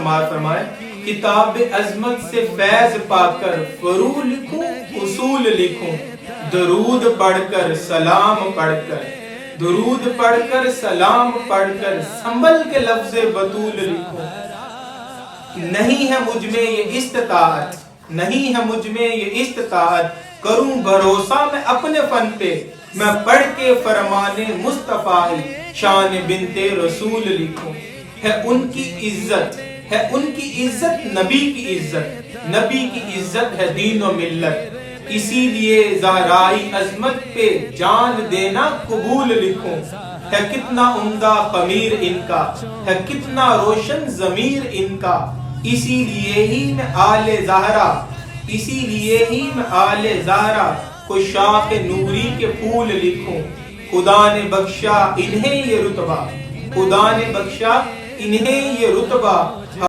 فرمائے کتاب عظمت سے فیض پا کر فرو لکھوں اصول لکھوں، درود پڑھ کر سلام پڑھ کر، درود پڑھ کر سلام پڑھ کر سنبھل کے لفظ بطول لکھوں۔ نہیں ہے مجھ میں یہ استطاعت، نہیں ہے مجھ میں یہ استطاعت، کروں بھروسہ میں اپنے فن پہ، میں پڑھ کے فرمان مصطفیٰ شان بنت رسول لکھوں۔ ہے ان کی عزت، ہے ان کی عزت نبی کی عزت، نبی کی عزت ہے دین و ملت، اسی لیے زہرائی عظمت پہ جان دینا قبول لکھوں۔ ہے کتنا عمدہ خمیر ان کا، ہے کتنا روشن ضمیر ان کا، اسی لیے ہی میں آل زہرا، اسی لیے ہی میں آل زہرا کو شاخ نوری کے پھول لکھوں۔ خدا نے بخشا انہیں یہ رتبہ، خدا نے بخشا انہیں یہ رتبہ،